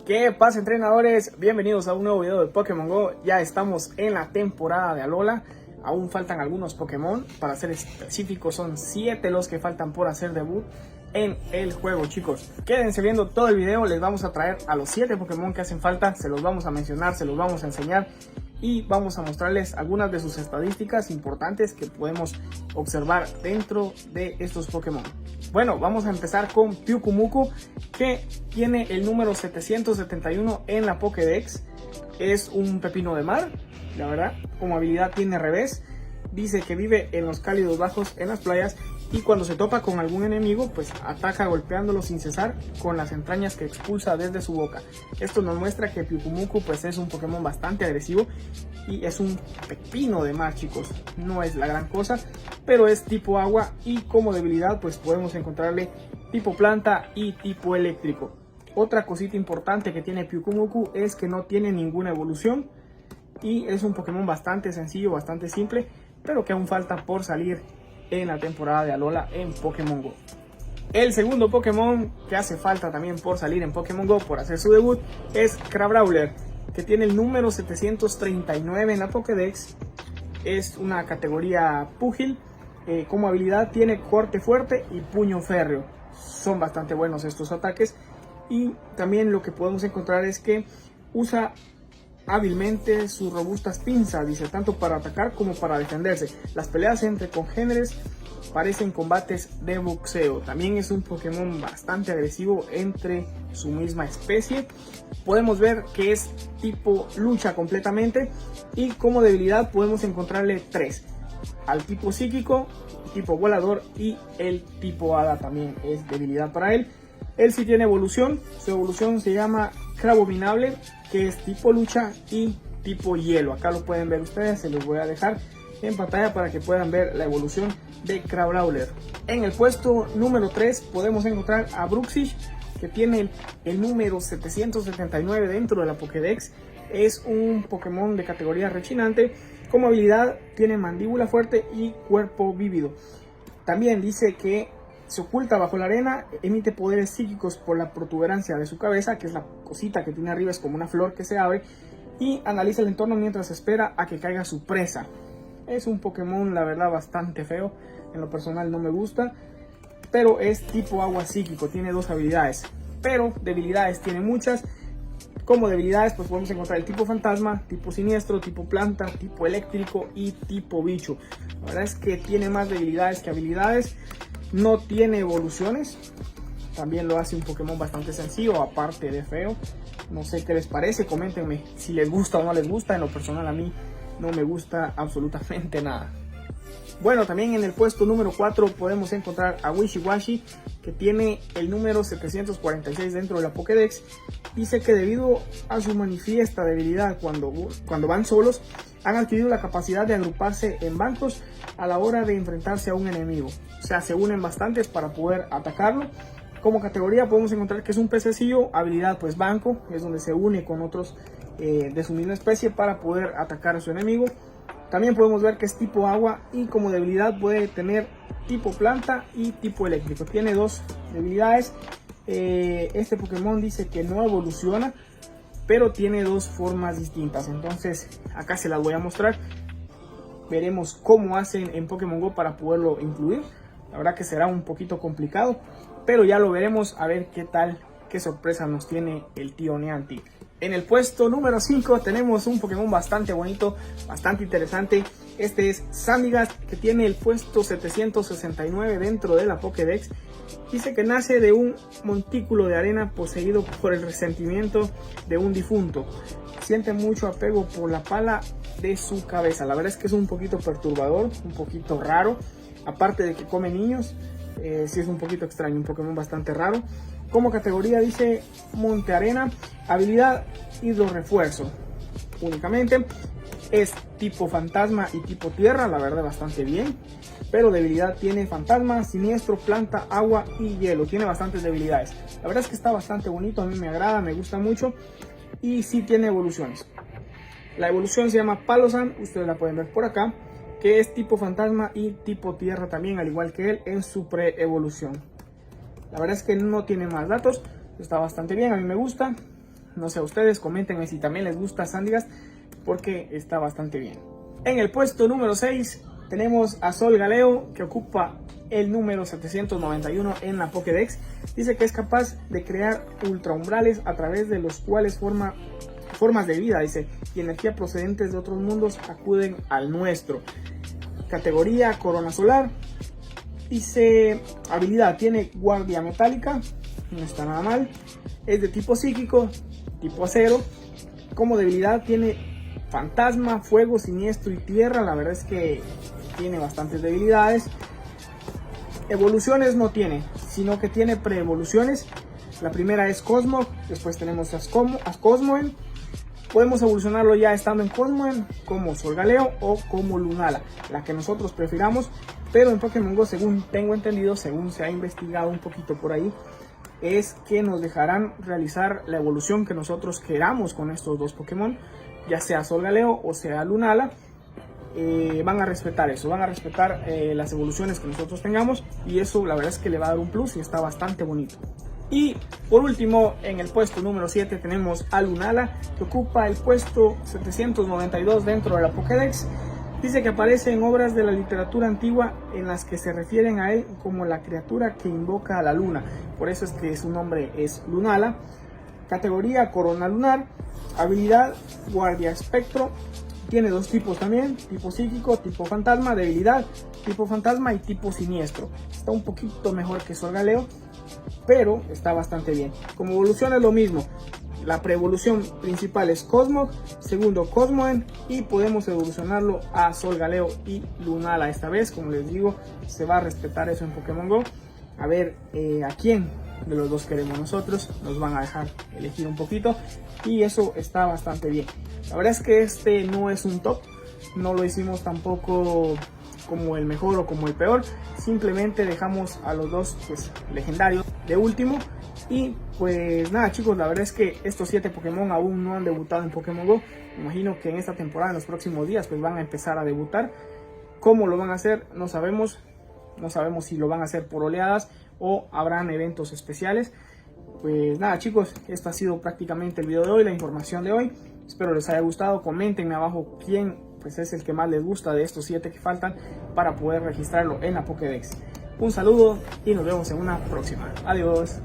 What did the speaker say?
¿Qué pasa, entrenadores? Bienvenidos a un nuevo video de Pokémon GO. Ya estamos en la temporada de Alola. Aún faltan algunos Pokémon. Para ser específicos, son 7 los que faltan por hacer debut en el juego, chicos. Quédense viendo todo el video. Les vamos a traer a los 7 Pokémon que hacen falta. Se los vamos a mencionar, se los vamos a enseñar. Y vamos a mostrarles algunas de sus estadísticas importantes que podemos observar dentro de estos Pokémon. Bueno, vamos a empezar con Pyukumuku, que tiene el número 771 en la Pokédex. Es un pepino de mar, la verdad. Como habilidad tiene revés. Dice que vive en los cálidos bajos en las playas y cuando se topa con algún enemigo, pues ataca golpeándolo sin cesar con las entrañas que expulsa desde su boca. Esto nos muestra que Pyukumuku pues es un Pokémon bastante agresivo y es un pepino de mar, chicos. No es la gran cosa, pero es tipo agua y como debilidad pues podemos encontrarle tipo planta y tipo eléctrico. Otra cosita importante que tiene Pyukumuku es que no tiene ninguna evolución y es un Pokémon bastante sencillo, bastante simple, pero que aún falta por salir en la temporada de Alola en Pokémon GO. El segundo Pokémon que hace falta también por salir en Pokémon GO, por hacer su debut, es Crabrawler, que tiene el número 739 en la Pokédex. Es una categoría púgil. Como habilidad tiene corte fuerte y puño férreo. Son bastante buenos estos ataques. Y también lo que podemos encontrar es que usa hábilmente sus robustas pinzas, dice, tanto para atacar como para defenderse. Las peleas entre congéneres parecen combates de boxeo. También es un Pokémon bastante agresivo entre su misma especie. Podemos ver que es tipo lucha completamente y como debilidad podemos encontrarle 3: al tipo psíquico, tipo volador y el tipo hada también es debilidad para él. Él sí tiene evolución, su evolución se llama Crabominable, que es tipo lucha y tipo hielo. Acá lo pueden ver ustedes, se los voy a dejar en pantalla para que puedan ver la evolución de Crabrawler. En el puesto número 3 podemos encontrar a Bruxish, que tiene el número 779 dentro de la Pokédex. Es un Pokémon de categoría rechinante. Como habilidad tiene mandíbula fuerte y cuerpo vívido. También dice que se oculta bajo la arena, emite poderes psíquicos por la protuberancia de su cabeza, que es la cosita que tiene arriba, es como una flor que se abre, y analiza el entorno mientras espera a que caiga su presa. Es un Pokémon, la verdad, bastante feo, en lo personal no me gusta, pero es tipo agua psíquico, tiene 2 habilidades, pero debilidades tiene muchas. Como debilidades pues podemos encontrar el tipo fantasma, tipo siniestro, tipo planta, tipo eléctrico y tipo bicho. La verdad es que tiene más debilidades que habilidades. No tiene evoluciones, también lo hace un Pokémon bastante sencillo, aparte de feo. No sé qué les parece, coméntenme si les gusta o no les gusta. En lo personal a mí no me gusta absolutamente nada. Bueno, también en el puesto número 4 podemos encontrar a Wishiwashi, que tiene el número 746 dentro de la Pokédex. Dice que debido a su manifiesta debilidad cuando van solos, han adquirido la capacidad de agruparse en bancos a la hora de enfrentarse a un enemigo. O sea, se unen bastantes para poder atacarlo. Como categoría podemos encontrar que es un pececillo, habilidad pues banco, es donde se une con otros de su misma especie para poder atacar a su enemigo. También podemos ver que es tipo agua y como debilidad puede tener tipo planta y tipo eléctrico. Tiene 2 debilidades. Este Pokémon dice que no evoluciona, pero tiene 2 formas distintas. Entonces acá se las voy a mostrar. Veremos cómo hacen en Pokémon GO para poderlo incluir. La verdad que será un poquito complicado, pero ya lo veremos, a ver qué tal, qué sorpresa nos tiene el tío Niantic. En el puesto número 5 tenemos un Pokémon bastante bonito, bastante interesante. Este es Sandygast, que tiene el puesto 769 dentro de la Pokédex. Dice que nace de un montículo de arena poseído por el resentimiento de un difunto. Siente mucho apego por la pala de su cabeza. La verdad es que es un poquito perturbador, un poquito raro. Aparte de que come niños, sí es un poquito extraño, un Pokémon bastante raro. Como categoría dice Monte Arena, habilidad hidrorefuerzo. Únicamente es tipo fantasma y tipo tierra, la verdad bastante bien. Pero debilidad tiene fantasma, siniestro, planta, agua y hielo. Tiene bastantes debilidades. La verdad es que está bastante bonito, a mí me agrada, me gusta mucho. Y sí tiene evoluciones. La evolución se llama Palosan, ustedes la pueden ver por acá, que es tipo fantasma y tipo tierra también, al igual que él en su pre-evolución. La verdad es que no tiene más datos, está bastante bien, a mí me gusta. No sé a ustedes, coméntenme si también les gusta Sandygast, porque está bastante bien. En el puesto número 6 tenemos a Solgaleo, que ocupa el número 791 en la Pokédex. Dice que es capaz de crear ultraumbrales a través de los cuales formas de vida, dice, y energía procedentes de otros mundos acuden al nuestro. Categoría Corona Solar. Dice habilidad, tiene guardia metálica, no está nada mal. Es de tipo psíquico, tipo acero. Como debilidad tiene fantasma, fuego, siniestro y tierra. La verdad es que tiene bastantes debilidades. Evoluciones no tiene, sino que tiene preevoluciones. La primera es Cosmog, después tenemos Cosmoem. Podemos evolucionarlo ya estando en Cosmoem, como Solgaleo o como Lunala, la que nosotros prefiramos. Pero en Pokémon GO, según tengo entendido, según se ha investigado un poquito por ahí, es que nos dejarán realizar la evolución que nosotros queramos con estos dos Pokémon, ya sea Solgaleo o sea Lunala. Van a respetar eso, van a respetar las evoluciones que nosotros tengamos, y eso la verdad es que le va a dar un plus y está bastante bonito. Y por último, en el puesto número 7 tenemos a Lunala, que ocupa el puesto 792 dentro de la Pokédex. Dice que aparece en obras de la literatura antigua en las que se refieren a él como la criatura que invoca a la luna, por eso es que su nombre es Lunala. Categoría Corona Lunar. Habilidad Guardia Espectro. Tiene dos tipos también, tipo psíquico, tipo fantasma. Debilidad, tipo fantasma y tipo siniestro. Está un poquito mejor que Solgaleo, pero está bastante bien. Como evolución es lo mismo. La preevolución principal es Cosmog, segundo Cosmoem, y podemos evolucionarlo a Solgaleo y Lunala. Esta vez, como les digo, se va a respetar eso en Pokémon GO. A ver a quién de los dos queremos nosotros, nos van a dejar elegir un poquito, y eso está bastante bien. La verdad es que este no es un top, no lo hicimos tampoco como el mejor o como el peor, simplemente dejamos a los dos pues legendarios de último. Y pues nada, chicos, la verdad es que estos 7 Pokémon aún no han debutado en Pokémon GO. Me imagino que en esta temporada, en los próximos días, pues van a empezar a debutar. ¿Cómo lo van a hacer? No sabemos. No sabemos si lo van a hacer por oleadas o habrán eventos especiales. Pues nada, chicos, esto ha sido prácticamente el video de hoy, la información de hoy. Espero les haya gustado. Coméntenme abajo quién pues es el que más les gusta de estos 7 que faltan para poder registrarlo en la Pokédex. Un saludo y nos vemos en una próxima. Adiós.